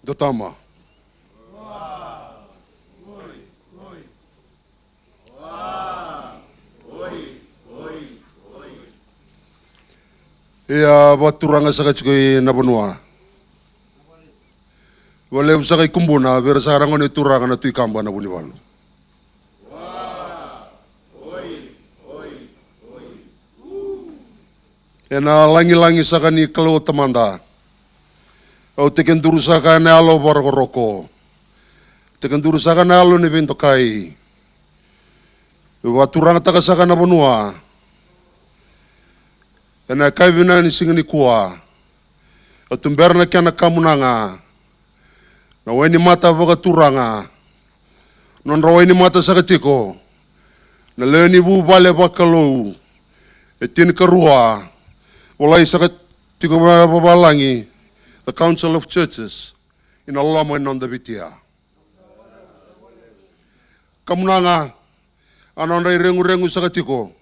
Dotama. Ia baturanga saka chukui na bonua. Wale usaka kumbuna vera saranga ni turanga na tuikamba na buniwalu. Ena langi-langi saka ni kalau tamanda. Au teken duru saka na alo baroroko. Teken duru saka na alo ni bento kai. Baturanga taka saka na bonua. Ena kai vina ni singani kuah. Atumberna kiana kamunanga. Na waini mata vaga turanga. Non rawaini mata sakatiko. Na leoni bu bale bakalou. Etin karua. Walai sakatiko babalangi. The Council of Churches. In Alama non the Vitia. Kamunanga. Anonrai rengu-rengu sakatiko.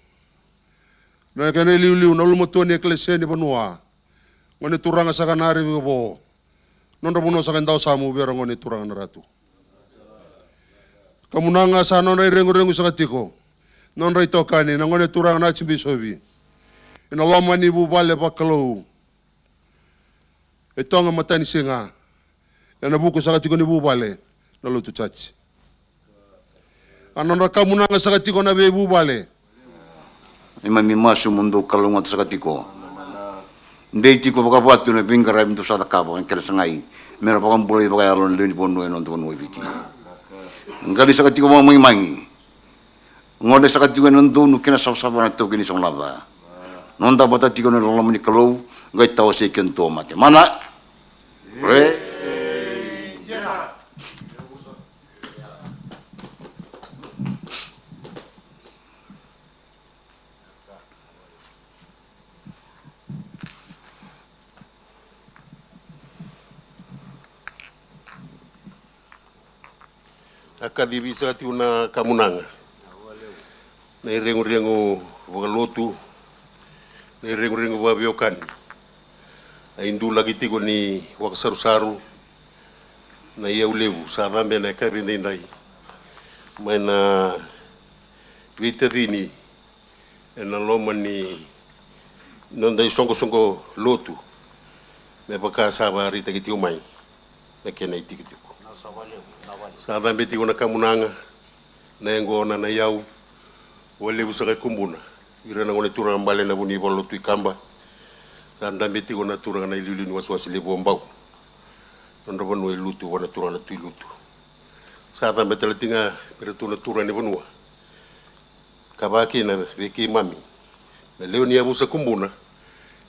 Na kene liu-liu na lumotoni eklesia ni banua. Ngone turanga sakanari bo. Nonda muno sakandau samu biar ngone turanga na ratu. Kamunanga sa nonda rengu-rengu sakatiko. Nonda itokani na ngone turanga na chimbisobi. Ina lama ni bu bale bakalou. Etonga matani singa. Ena buku sakatiko ni bu bale na lutu chachi. Anonda kamunanga sakatiko na be bu bale. Ima mimasu mundo kalunga sakatiko. Ndei tiko baka watu ne bingara mtu sada kabo en kera sangai. Mera baka mbole baka alon leni bonu en onto bonu viti. Ngari sakatiko mo mangi. Ngode sakatiko en donu kena sawsawa na toki ni song lava. Nonda bata tiko ne lolam ni kalau ngai tawa se kento mate. Mana? Re. Akadibi sakati una kamunanga. Na rengu-rengu wagalotu. Na rengu-rengu wabiokan. Na indu lagi tigo ni wakasaru-saru. Na ia ulevu sa rambe na kabinde indai. Maina vita dini. Na loma ni nondai songo-songo lotu. Me baka saba rita kiti umai. Na kena itikiti. Sada beti na kamunanga na engona na yau wale usaka kumbuna ira na ngone tura mbale na buni bolo tu ikamba sada beti na tura na ilili ni waswasi lebo mbau ndo bonu lutu wana tura na tu lutu sada betela tinga peretu na tura ni bonua kabaki na veki mami na leo ni abusa kumbuna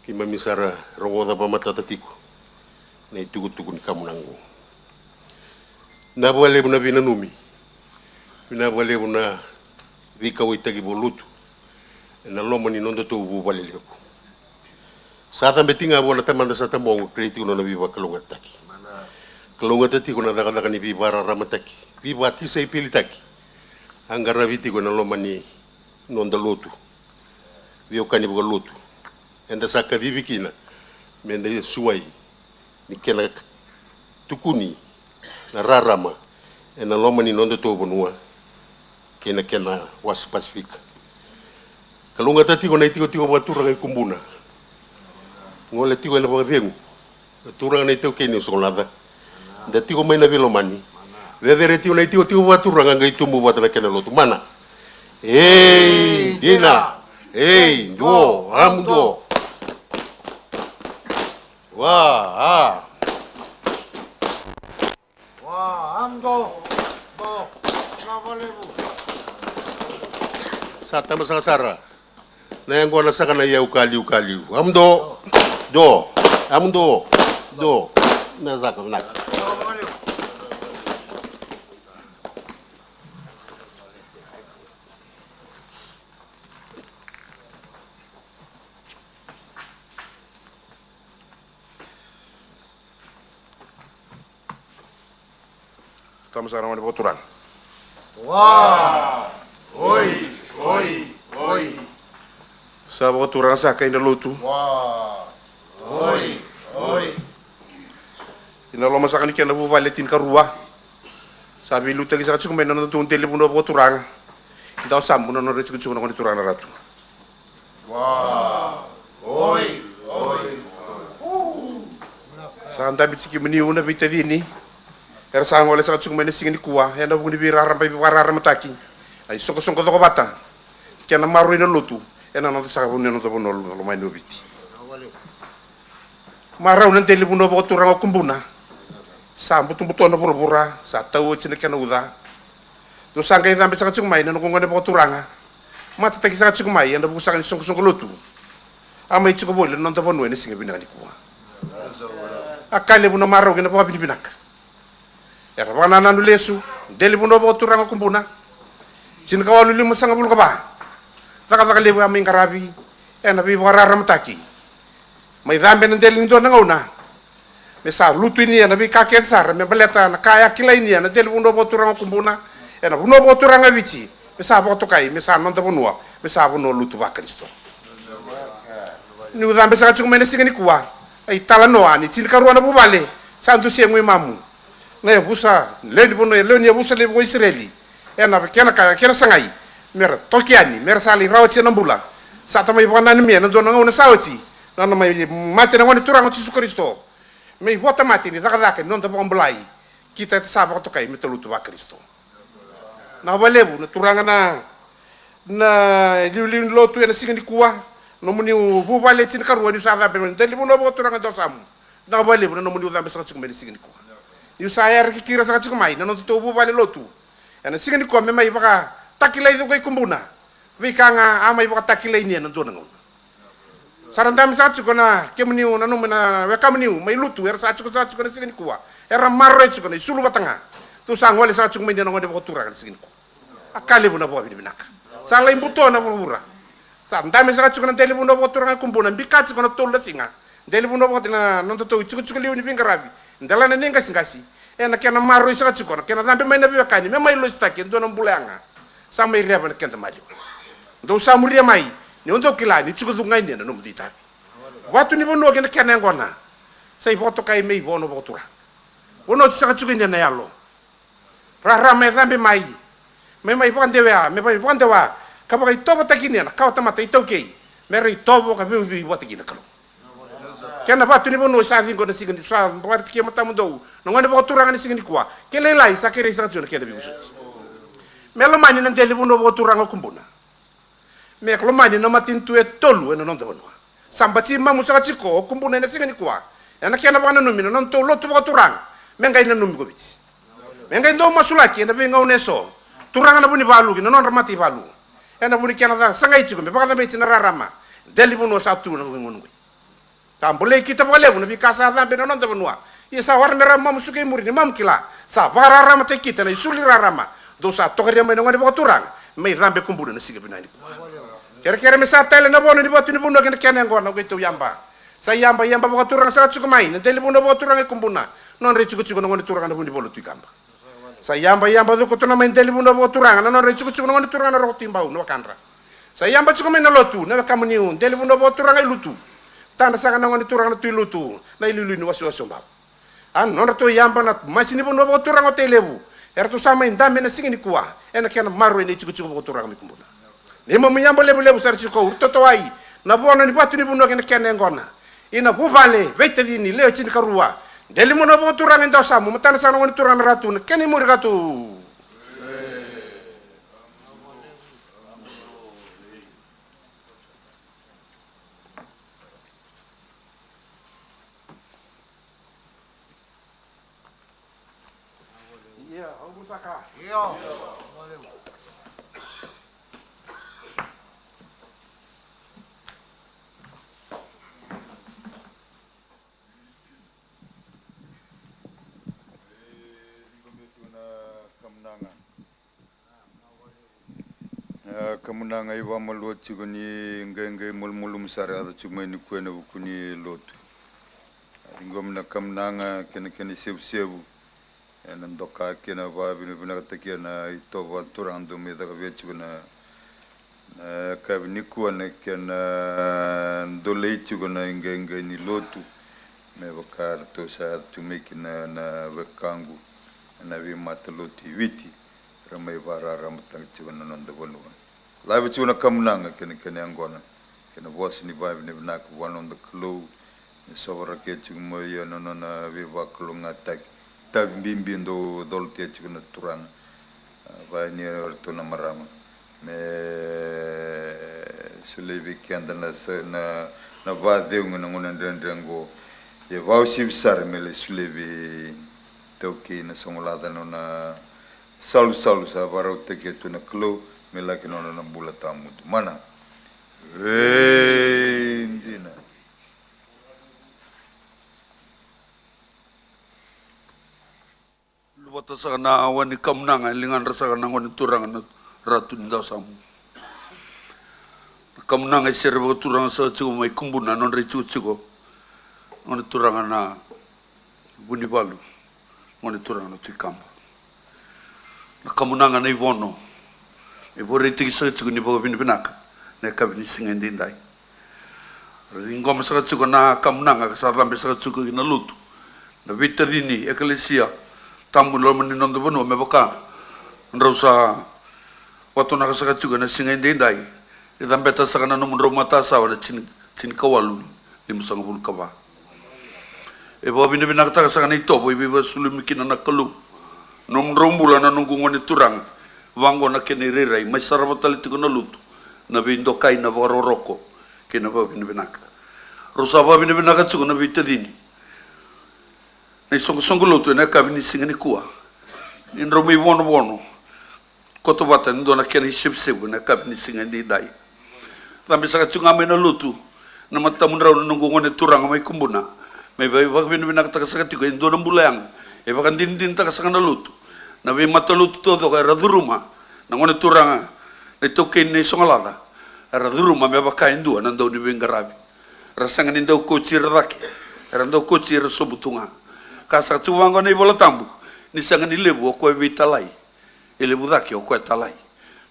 ki mami sara rongoda pa matata tiko na itugu-tugu ni kamunangu. Na wale na binanumi. Na wale na vika witagi bolutu. Na loma ni nondo tu wale leku. Sata betinga wala tamanda sa tambong kriti na biba kalunga taki. Kalunga tati kuna daga ni biba ramataki. Biba tisa ipilitaki. Angara viti kuna loma ni nonda lotu. Vio kani buga lotu. Enda saka vibikina. Menda suai. Ni kena tukuni. Na rarama na loma ni nondo to bonua kena was pasifika kalunga tati ko na tiko batura ngai kumbuna ngole tiko na badengu batura na tiko keni sonada da tiko mai na vilomani de tiko na tiko batura ngai tumbu batana kena lotu mana dina do amdo wa Amdo, bo, navalevu. Sata masakasara. Na yang gua nasakan na yau kaliu. Amdo, do, amdo, do. Nasaka nak. Kamu sekarang ada boturan. Wah, oi. Sa boturan sa kain dalutu. Wah, oi. ina lo masakani kena bu valetin karua sabi luta ki sakatsu kumena no tun tele buno bo turanga ida sambu no no rechu chu no ni turanga ratu santa bitsiki meni una bitadini era sangole sakatsu kumena singini kuwa ena bu ni birara pai warara mataki ai soko soko to bata kena maru ina lutu ena no sa bu no to bono lo mai no biti marau nan tele buno bo turanga kumbuna sambu tumbu tono bura-bura sa tau cina kena uda do sangkai sampai sangat cuma ini nunggu ngene bo turanga mata taki sangat cuma ini anda buka sangat song lutu ama itu boleh nonton ponu ini singa bina ni kuah akali buno marau kena bawa binak era bana nanu lesu deli buno bo turanga kumbuna cina kawalu lima sangat bulu kaba zaka lebu amin karabi ena bi warara mataki mai zambe ndeli ndo nangauna mesa lutu ini na bi kakek sar me beleta na kaya kila ini na del buno boturanga kumbuna ena buno boturanga vici mesa boto kai mesa nonta bunua mesa buno lutu ba Kristo ni udambe sa chung mene singani kuwa ai talano ani tin karuana bubale santu sengwe mamu na busa lendi buno lendi busa le bo Israeli ena kena kaya kena sangai mer tokiani mer sali rawati nambula sata mai bana ni me na dona ngona sawati na mai mate na ngoni turanga Yesus Kristo me bota mati ni zaka non tabo mbulai kita saba to kai metolutu ba Kristo na balebu na turanga na liulin lotu ena singani kuwa no muni bu bale tin karwa ni saba be men deli no bo turanga do sam na balebu no muni uzambe saka singani singani kuwa yu sayar ki kira saka singani no to bu bale lotu ena singani kuwa me mai baka takilai do kai kumbuna vikanga amai baka takilai ni na do na sarandam satsu kona kemniu nanu mena wekamniu mai lutu era satsu kona singin kuwa era marre satsu kona sulu batanga tu sangwale satsu mai dina ngode botura kan singin ku akali buna bo binaka sala imbuto na bura sarandam satsu kona tele buna botura kan kumbuna bikatsu kona tolla singa dele buna botina non to chuku liu ni bingarabi ndala na ninga singasi ena kena marre satsu kona kena zambe mai na biwakani me mai lo stake ndo na mbulanga samai reba na kenta mali ndo samuria mai ni untuk kila ni cukup tungai ni nanu mudi tapi waktu ni bono kena kena ngona sai foto kai mei bono botura bono saka cukup ni na yalo rara me zambe mai pandewa me pai pandewa kapa kai tobo takini na kau tamata itau kei meri tobo ka viu viu bota kina kalau kena waktu ni bono sa zingo na sigani sa buat kia mata mundo ngone botura ngani sigani kuwa kele lai sakere saka cukup kena viu sus melo mani nan tele bono botura ngakumbuna me klomani no matintu e tolu eno non tawano sambati mamu saka chiko kumbuna ina singani kwa ena kiana bana numina non to lotu ba turang menga ina numi gobits menga ndo masulaki ena benga uneso turang na buni balu kina non ramati balu ena buni kiana da sangai chiko me bakata me china rarama deli buno satu na ngungu tambole kita bole buno bi kasa da be non tawano ya sawar mera mamu sukai murini mam kila sa bararama te kita na isuli rarama do sa tokari me ngone ba turang me zambe kumbuna na siga binani kira-kira misal tele na bono ni batu ni bundo kena ngona gitu yamba sa yamba baka turang sa cukup main nanti bundo baka turang e kumbuna non re cukup ngoni turang na bundi bolo tu kamba sa yamba do kotona main tele bundo baka turang non re cukup ngoni turang na ro timbau no kanra sa yamba cukup main na lotu na kamu niun tele bundo baka turang e lutu tanda sa kana ngoni turang na tu lutu na ilulu ni wasu mbau an non to yamba na masini bundo baka turang o telebu ertu sama indame na singini kuwa ena kena maru ni cukup baka turang mi kumbuna lima menyambal lebu sar siko urtotowai na bona ni batu ni buno kena ngona ina bubale vete dini leo chin karua deli mono bo turang enda samu matan sana ngoni turang ratu keni mur gatu iya obusaka Iya. Kemenangan iwa maluat cigoni ngai mul sare ada cuma ni kuena bukuni lot. Ingom na kemenangan kena sebu enan doka kena ba bina kata na ito ba turang do me daga via cigona ka ni kuena kena dolei cigona ngai ni lotu me vakar to sa tumiki na vekangu na vi mataloti witi ramai vara ramatang chivana nonda vanua laiva chivana kamunanga kene angona kena voice ni vibe ni nak one on the clue ni sovara ke chimoya no na vi vaklo ngatak tabimbi ndo dolti chivana turang vai ni orto na marama me sulevi kenda na vadeu ngona ndrengo ye vau sibsar mele sulevi toki na songolada no na salu sa varau teke tu na klo mela ke no na bula tamu mana ndina Luwata sa na awan ni kamnanga lingan rasa kana ngon turang na ratu nda samu kamnanga serbo turang sa chugo mai kumbuna non re chugo ngon turang na buni balu ngon turang na tikamba na kamnanga nei bono e bore tiki sa chugo ni bo bin binaka ne kabini singen dindai ringom sa chugo na kamnanga sa lambe sa chugo na lutu na vitarini eklesia tamu lo mani nondo bono me boka nrosa watu na kasaka chuga na singa indai idam beta sakana no mundro mata sa wala chin kawalu ni musang bul kaba e bo bini bina kata sakana ito bo ibi sulumi kina na kalu no mundro mbula na nunggu ngoni turang wango na kene rirai mai sarabatali tiko na lutu na bindo kai na waroroko kina bo bini bina ka rosa bo bini bina ka chuga na bitadini na songo lutu na kabini singa ni kuwa indro mi bono koto bata ndo na kena hisip na kabini singa ni dai tambi saka chunga me na lutu na mata munra no ngone turang mai kumbuna mai bai bak bin kata saka tiko ndo na bulayang e bakan din ta saka na lutu na be mata lutu to ka raduruma na ngone turanga na token ni songalada raduruma me bakai ndo na ndo ni bengarabi rasanga ni ndo kochir rak ndo kochir sobutunga kasa chuwango ni bola tambu ni sanga ni lebu ko vitalai ele budaki ko talai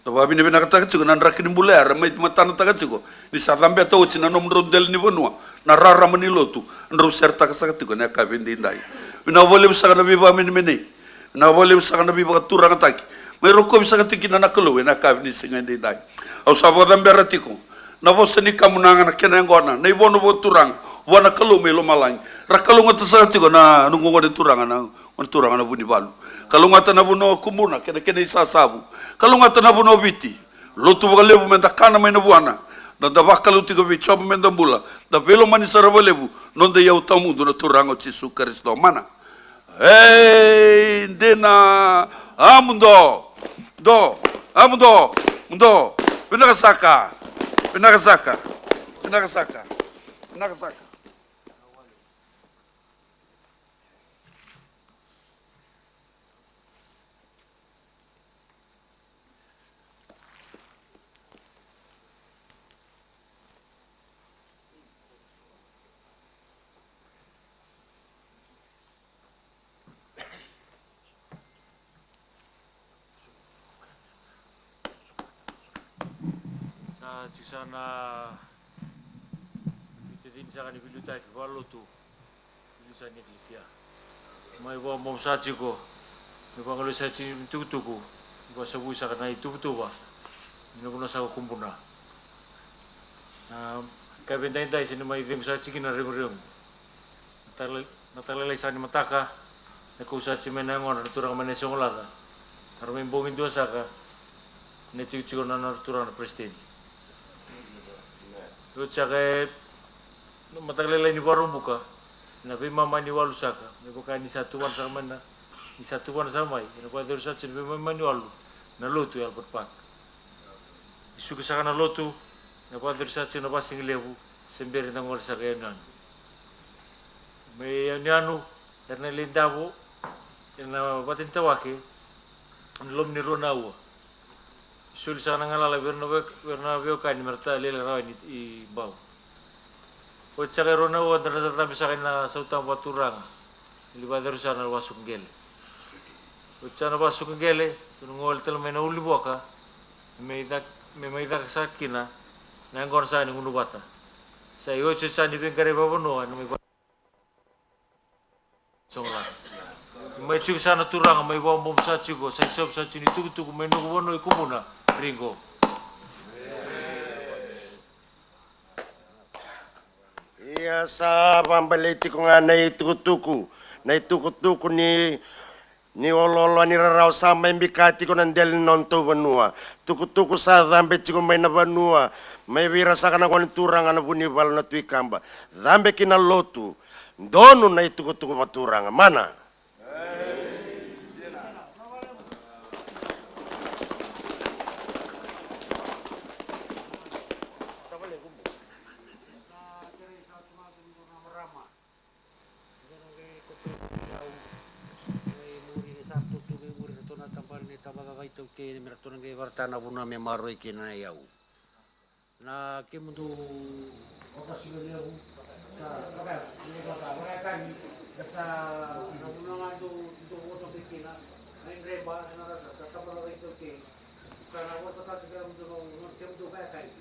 to babi ni bena kata chugo nan rakini bular mai matana ta chugo ni salambe to china nom del ni bonua na rara mani lotu ndro serta kasa chugo na ka bendi ndai bina bole bisa na biba min meni na bole bisa na biba turang taki mai roko bisa tikina na kelo na ka ni singa ndai au saboda beratiko na bosani kamunanga na kena ngona nei bono bo turang wana kelo melo malang rakalo ngata sa chugo na nungu ngode turanga na buni balu kalau ngata na buno kumbuna kena isa sabu kalau ngata na buno biti lotu baka lebu menta kana mai na buana na da bakalu tigo bi chob menda bula da belo mani saraba lebu non da yau tamu do na turango Yesu Kristo mana dena amundo mundo binakasaka Ci sana itazini saka ni biluta ki valo tu bilusa ni iglesia mai wa mo sa chiko ni ko ngalo sa chi tutuku ko sabu saka na tutuba ni ko na sa kumbuna ka bendai dai sini mai vim sa chi kina ring natale sa ni mataka na ko sa chi mena ngona turang mena songolada armin bongin dua saka ne chico na turang presiden Lo cakap matagalay ni warung buka, nabi mama ni walu saka, nabi buka ni satuan sama mana, ni satuan sama, nabi ada urusan nabi mama ni walu, na lotu yang berpak. Isu kesana na lotu, nabi ada urusan nabi pasing lebu, sembari tanggal saka yanan. Me yanu, karena lindabu, karena batin tawake, lom ni ronawa. Suli sana ngalala berna kan merta lela rawan I bau. O tsaka rona o dana sa tabi sa na sautang baturang. Ilibadar sana wasuk gele. O tsana wasuk gele, tunungol tel mena uli boka. Me dak sakina na ngor sa ni ngunu bata. Sa yo tsani bengkare babono anu Songla. Mai chiku sana turanga mai bom bom sa chiku sai sob sa chini tu mai no wono ikumuna ringo. Iya sa pambaliti ko nga na itukutuku ni ololo ni rarao sa may bikati ko ng del nonto banua. Tukutuku sa dambe chiko may na banua. May vira sa kanang kong turang na bunibal na tuikamba. Dambe kinalotu. Dono na itukutuku maturang. Mana? Vartana buna me maroi kina yau. Na ke mundu okasilo dia bu. Sa pakai, ini pakai kan sa na buna ngandu do woto kina. Ring reba na rasa kapala itu ke. Karena woto ka ke mundu no ke mundu pakai.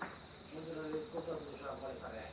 Mundu na kota sa pakai.